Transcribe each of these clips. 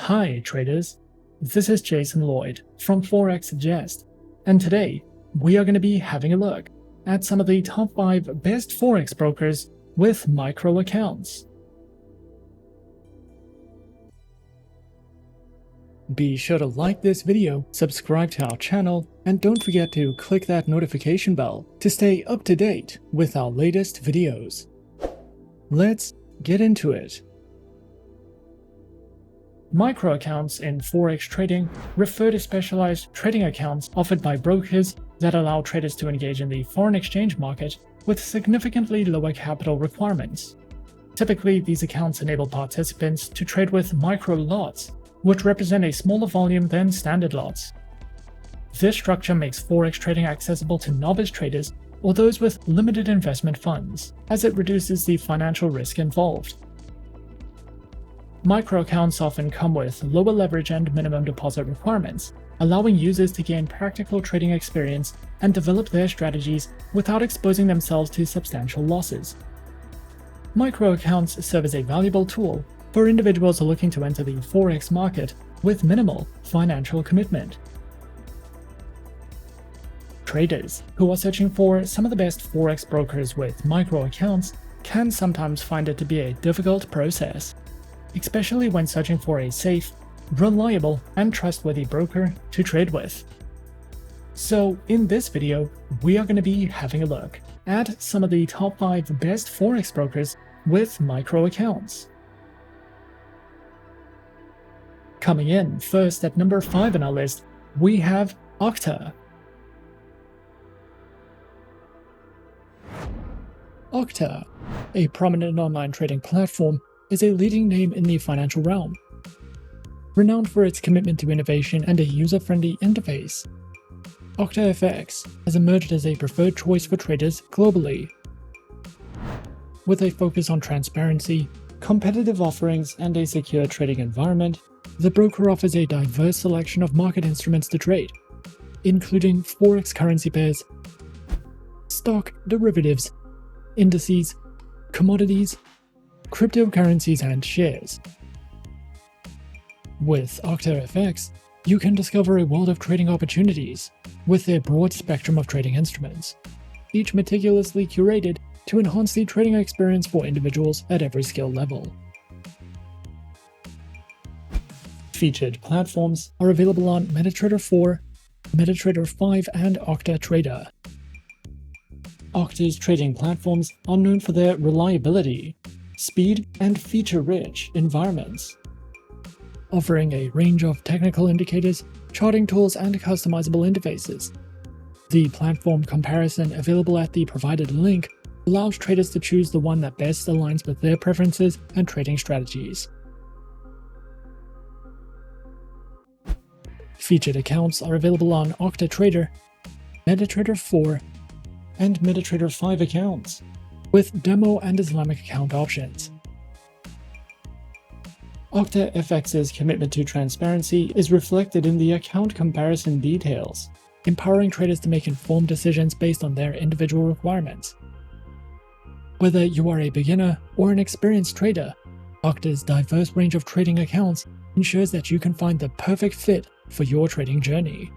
Hi traders, this is Jason Lloyd from Forexsuggest, and today we are going to be having a look at some of the top 5 best Forex brokers with micro accounts. Be sure to like this video, subscribe to our channel, and don't forget to click that notification bell to stay up to date with our latest videos. Let's get into it. Micro accounts in Forex trading refer to specialized trading accounts offered by brokers that allow traders to engage in the foreign exchange market with significantly lower capital requirements. Typically, these accounts enable participants to trade with micro lots, which represent a smaller volume than standard lots. This structure makes Forex trading accessible to novice traders or those with limited investment funds, as it reduces the financial risk involved. Micro accounts often come with lower leverage and minimum deposit requirements, allowing users to gain practical trading experience and develop their strategies without exposing themselves to substantial losses. Micro accounts serve as a valuable tool for individuals looking to enter the Forex market with minimal financial commitment. Traders who are searching for some of the best Forex brokers with micro accounts can sometimes find it to be a difficult process, especially when searching for a safe, reliable, and trustworthy broker to trade with. So in this video, we are going to be having a look at some of the top 5 best Forex brokers with micro accounts. Coming in first at number 5 on our list, we have Octa. Octa, a prominent online trading platform, is a leading name in the financial realm. Renowned for its commitment to innovation and a user-friendly interface, OctaFX has emerged as a preferred choice for traders globally. With a focus on transparency, competitive offerings, and a secure trading environment, the broker offers a diverse selection of market instruments to trade, including Forex currency pairs, stock derivatives, indices, commodities, cryptocurrencies, and shares. With OctaFX, you can discover a world of trading opportunities with their broad spectrum of trading instruments, each meticulously curated to enhance the trading experience for individuals at every skill level. Featured platforms are available on MetaTrader 4, MetaTrader 5, and OctaTrader. Octa's trading platforms are known for their reliability, speed, and feature-rich environments, offering a range of technical indicators, charting tools, and customizable interfaces. The platform comparison available at the provided link allows traders to choose the one that best aligns with their preferences and trading strategies. Featured accounts are available on OctaTrader, MetaTrader 4, and MetaTrader 5 accounts, with demo and Islamic account options. OctaFX's commitment to transparency is reflected in the account comparison details, empowering traders to make informed decisions based on their individual requirements. Whether you are a beginner or an experienced trader, Octa's diverse range of trading accounts ensures that you can find the perfect fit for your trading journey.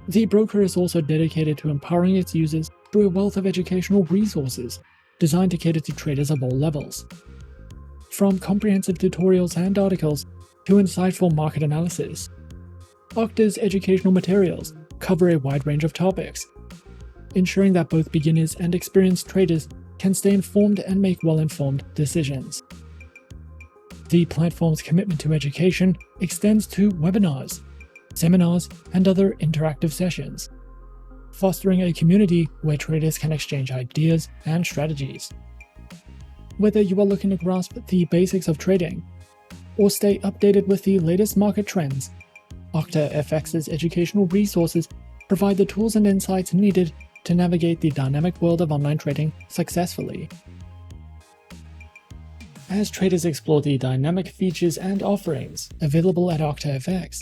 The broker is also dedicated to empowering its users through a wealth of educational resources designed to cater to traders of all levels. From comprehensive tutorials and articles to insightful market analysis, Octa's educational materials cover a wide range of topics, ensuring that both beginners and experienced traders can stay informed and make well-informed decisions. The platform's commitment to education extends to webinars, seminars, and other interactive sessions, fostering a community where traders can exchange ideas and strategies. Whether you are looking to grasp the basics of trading or stay updated with the latest market trends, OctaFX's educational resources provide the tools and insights needed to navigate the dynamic world of online trading successfully. As traders explore the dynamic features and offerings available at OctaFX,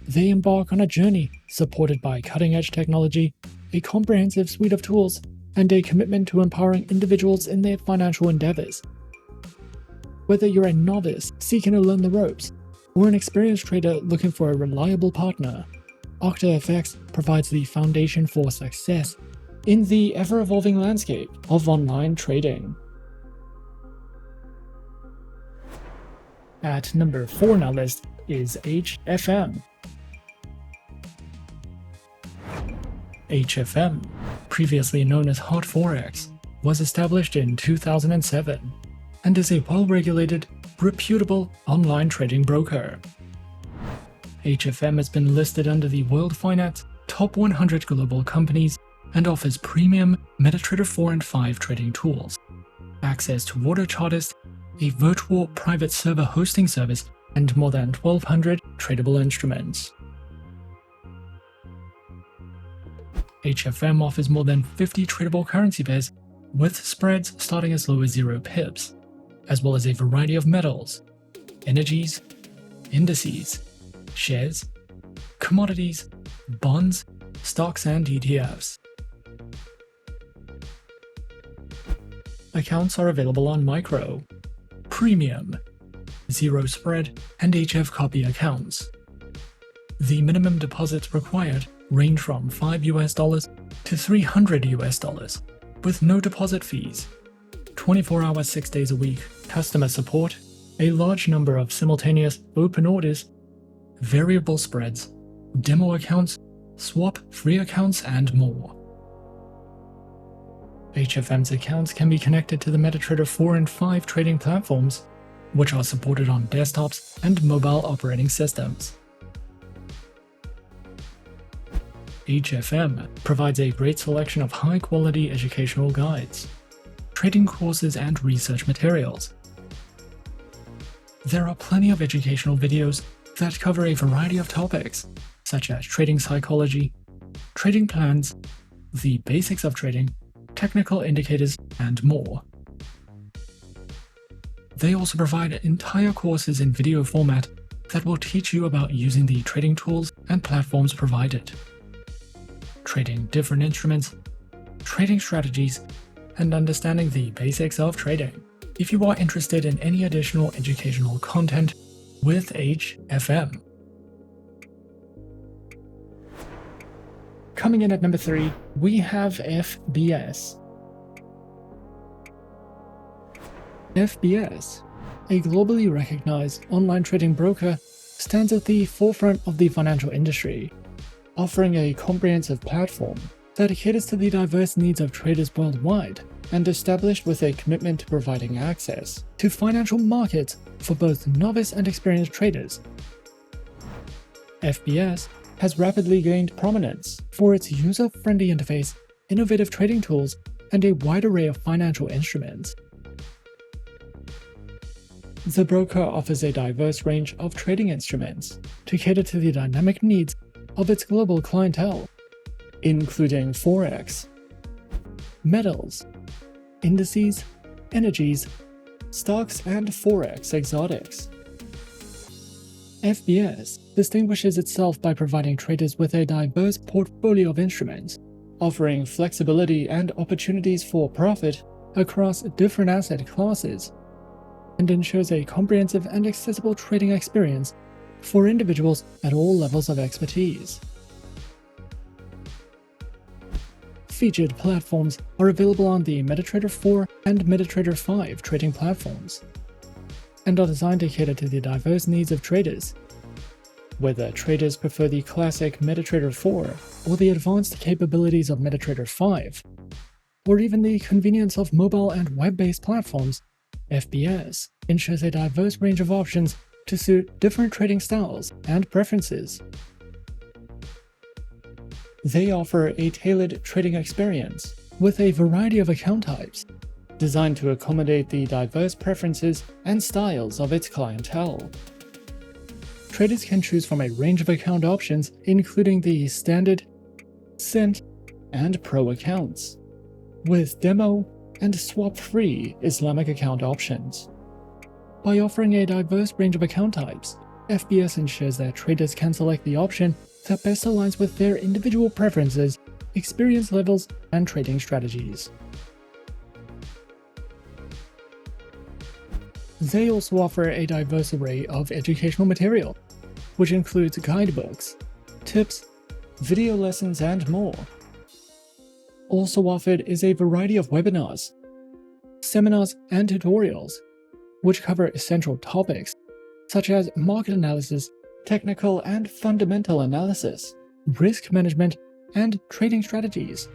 they embark on a journey supported by cutting-edge technology, a comprehensive suite of tools, and a commitment to empowering individuals in their financial endeavors. Whether you're a novice seeking to learn the ropes, or an experienced trader looking for a reliable partner, OctaFX provides the foundation for success in the ever-evolving landscape of online trading. At number 4 on our list is HFM. HFM, previously known as Hot Forex, was established in 2007 and is a well-regulated, reputable online trading broker. HFM has been listed under the World Finance Top 100 Global Companies and offers premium MetaTrader 4 and 5 trading tools, access to order chartist, a virtual private server hosting service, and more than 1,200 tradable instruments. HFM offers more than 50 tradable currency pairs with spreads starting as low as 0 pips, as well as a variety of metals, energies, indices, shares, commodities, bonds, stocks, and ETFs. Accounts are available on micro, premium, zero spread, and HF copy accounts. The minimum deposits required range from $5 to $300, with no deposit fees, 24 hours 6 days a week, customer support, a large number of simultaneous open orders, variable spreads, demo accounts, swap-free accounts, and more. HFM's accounts can be connected to the MetaTrader 4 and 5 trading platforms, which are supported on desktops and mobile operating systems. HFM provides a great selection of high-quality educational guides, trading courses, and research materials. There are plenty of educational videos that cover a variety of topics, such as trading psychology, trading plans, the basics of trading, technical indicators, and more. They also provide entire courses in video format that will teach you about using the trading tools and platforms provided, trading different instruments, trading strategies, and understanding the basics of trading. If you are interested in any additional educational content with HFM. Coming in at number 3, we have FBS. FBS, a globally recognized online trading broker, stands at the forefront of the financial industry, offering a comprehensive platform that caters to the diverse needs of traders worldwide and established with a commitment to providing access to financial markets for both novice and experienced traders. FBS has rapidly gained prominence for its user-friendly interface, innovative trading tools, and a wide array of financial instruments. The broker offers a diverse range of trading instruments to cater to the dynamic needs of its global clientele, including Forex, metals, indices, energies, stocks, and Forex exotics. FBS distinguishes itself by providing traders with a diverse portfolio of instruments, offering flexibility and opportunities for profit across different asset classes, and ensures a comprehensive and accessible trading experience for individuals at all levels of expertise. Featured platforms are available on the MetaTrader 4 and MetaTrader 5 trading platforms, and are designed to cater to the diverse needs of traders. Whether traders prefer the classic MetaTrader 4 or the advanced capabilities of MetaTrader 5, or even the convenience of mobile and web-based platforms, FBS ensures a diverse range of options to suit different trading styles and preferences. They offer a tailored trading experience with a variety of account types, designed to accommodate the diverse preferences and styles of its clientele. Traders can choose from a range of account options, including the Standard, Cent, and Pro accounts, with demo and swap-free Islamic account options. By offering a diverse range of account types, FBS ensures that traders can select the option that best aligns with their individual preferences, experience levels, and trading strategies. They also offer a diverse array of educational material, which includes guidebooks, tips, video lessons, and more. Also offered is a variety of webinars, seminars, and tutorials, which cover essential topics such as market analysis, technical and fundamental analysis, risk management, and trading strategies.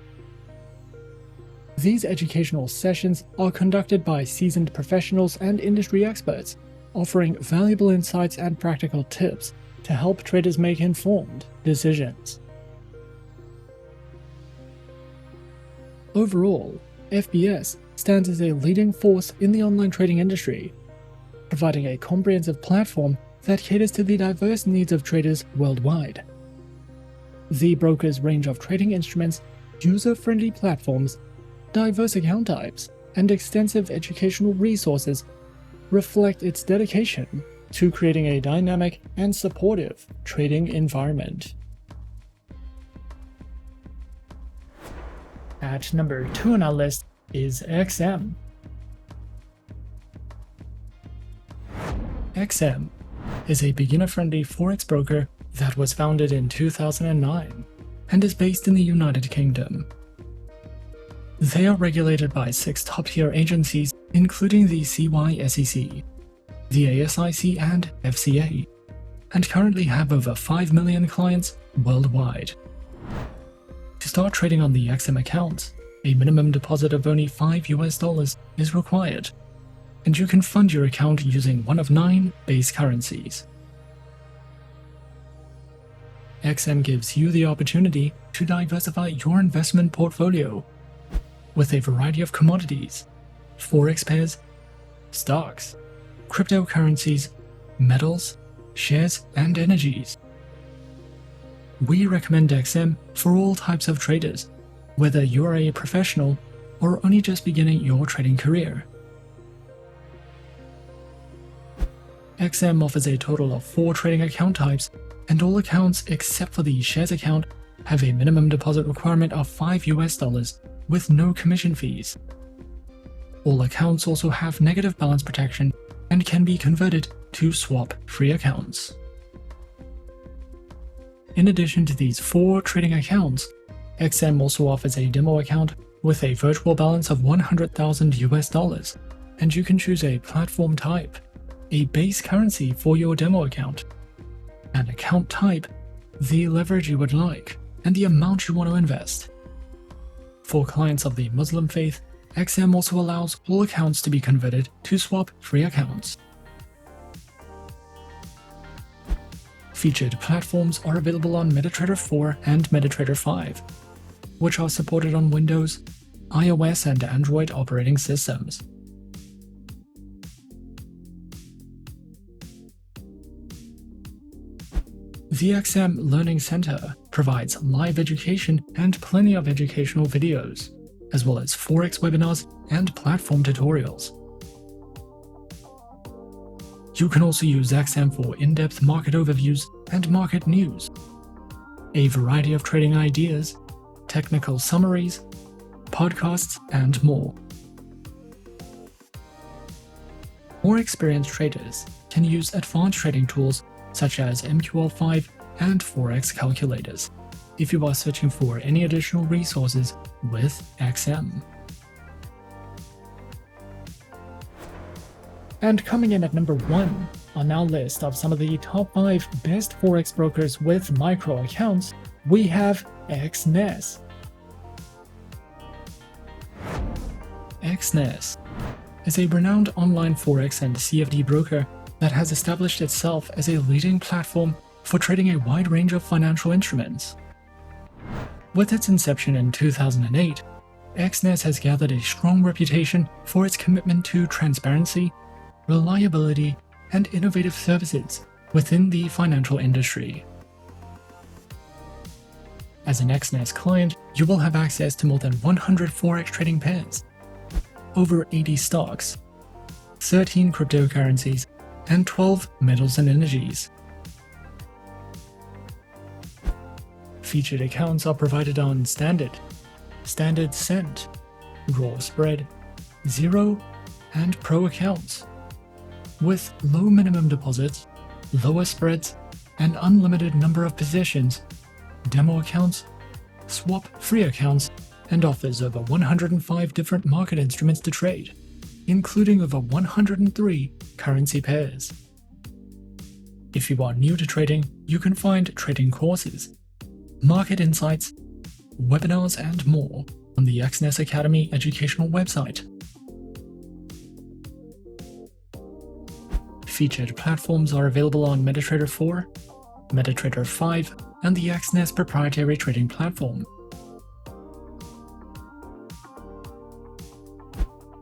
These educational sessions are conducted by seasoned professionals and industry experts, offering valuable insights and practical tips to help traders make informed decisions. Overall, FBS stands as a leading force in the online trading industry, providing a comprehensive platform that caters to the diverse needs of traders worldwide. The broker's range of trading instruments, user-friendly platforms, diverse account types, and extensive educational resources reflect its dedication to creating a dynamic and supportive trading environment. At number 2 on our list is XM. XM is a beginner-friendly Forex broker that was founded in 2009 and is based in the United Kingdom. They are regulated by 6 top-tier agencies, including the CYSEC, the ASIC, and FCA, and currently have over 5 million clients worldwide. To start trading on the XM account, a minimum deposit of only $5 is required, and you can fund your account using one of 9 base currencies. XM gives you the opportunity to diversify your investment portfolio with a variety of commodities, Forex pairs, stocks, cryptocurrencies, metals, shares, and energies. We recommend XM for all types of traders, whether you're a professional or only just beginning your trading career. XM offers a total of 4 trading account types, and all accounts except for the shares account have a minimum deposit requirement of $5 with no commission fees. All accounts also have negative balance protection and can be converted to swap-free accounts. In addition to these 4 trading accounts, XM also offers a demo account with a virtual balance of $100,000, and you can choose a platform type, a base currency for your demo account, an account type, the leverage you would like, and the amount you want to invest. For clients of the Muslim faith, XM also allows all accounts to be converted to swap-free accounts. Featured platforms are available on MetaTrader 4 and MetaTrader 5, which are supported on Windows, iOS, and Android operating systems. The XM Learning Center provides live education and plenty of educational videos, as well as Forex webinars and platform tutorials. You can also use XM for in-depth market overviews and market news, a variety of trading ideas, technical summaries, podcasts, and more. More experienced traders can use advanced trading tools such as MQL5 and Forex calculators if you are searching for any additional resources with XM. And coming in at number 1 on our list of some of the top 5 best Forex brokers with micro accounts, we have Exness. Exness is a renowned online Forex and CFD broker that has established itself as a leading platform for trading a wide range of financial instruments. With its inception in 2008, Exness has gathered a strong reputation for its commitment to transparency, reliability, and innovative services within the financial industry. As an Exness client, you will have access to more than 100 Forex trading pairs, over 80 stocks, 13 cryptocurrencies, and 12 metals and energies. Featured accounts are provided on Standard, Standard Cent, Raw Spread, Zero, and Pro accounts. With low minimum deposits, lower spreads, and unlimited number of positions, demo accounts, swap-free accounts, and offers over 105 different market instruments to trade, including over 103 currency pairs. If you are new to trading, you can find trading courses, market insights, webinars, and more on the Exness Academy educational website. Featured platforms are available on MetaTrader 4, MetaTrader 5, and the Exness proprietary trading platform.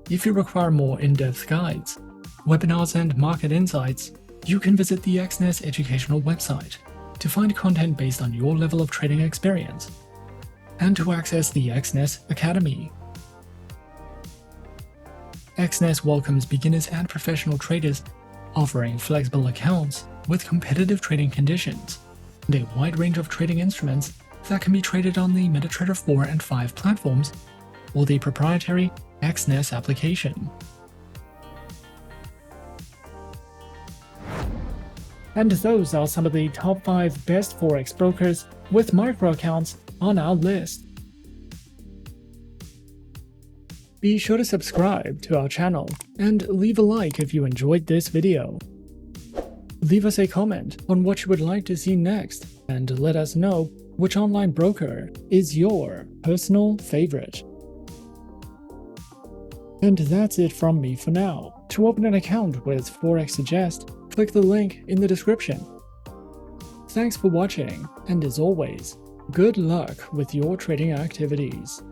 If you require more in-depth guides, webinars, and market insights, you can visit the Exness educational website to find content based on your level of trading experience and to access the Exness Academy. Exness welcomes beginners and professional traders, offering flexible accounts with competitive trading conditions and a wide range of trading instruments that can be traded on the MetaTrader 4 and 5 platforms or the proprietary Exness application. And those are some of the top 5 best Forex brokers with micro accounts on our list. Be sure to subscribe to our channel and leave a like if you enjoyed this video. Leave us a comment on what you would like to see next and let us know which online broker is your personal favorite. And that's it from me for now. To open an account with Forexsuggest, click the link in the description. Thanks for watching, and as always, good luck with your trading activities.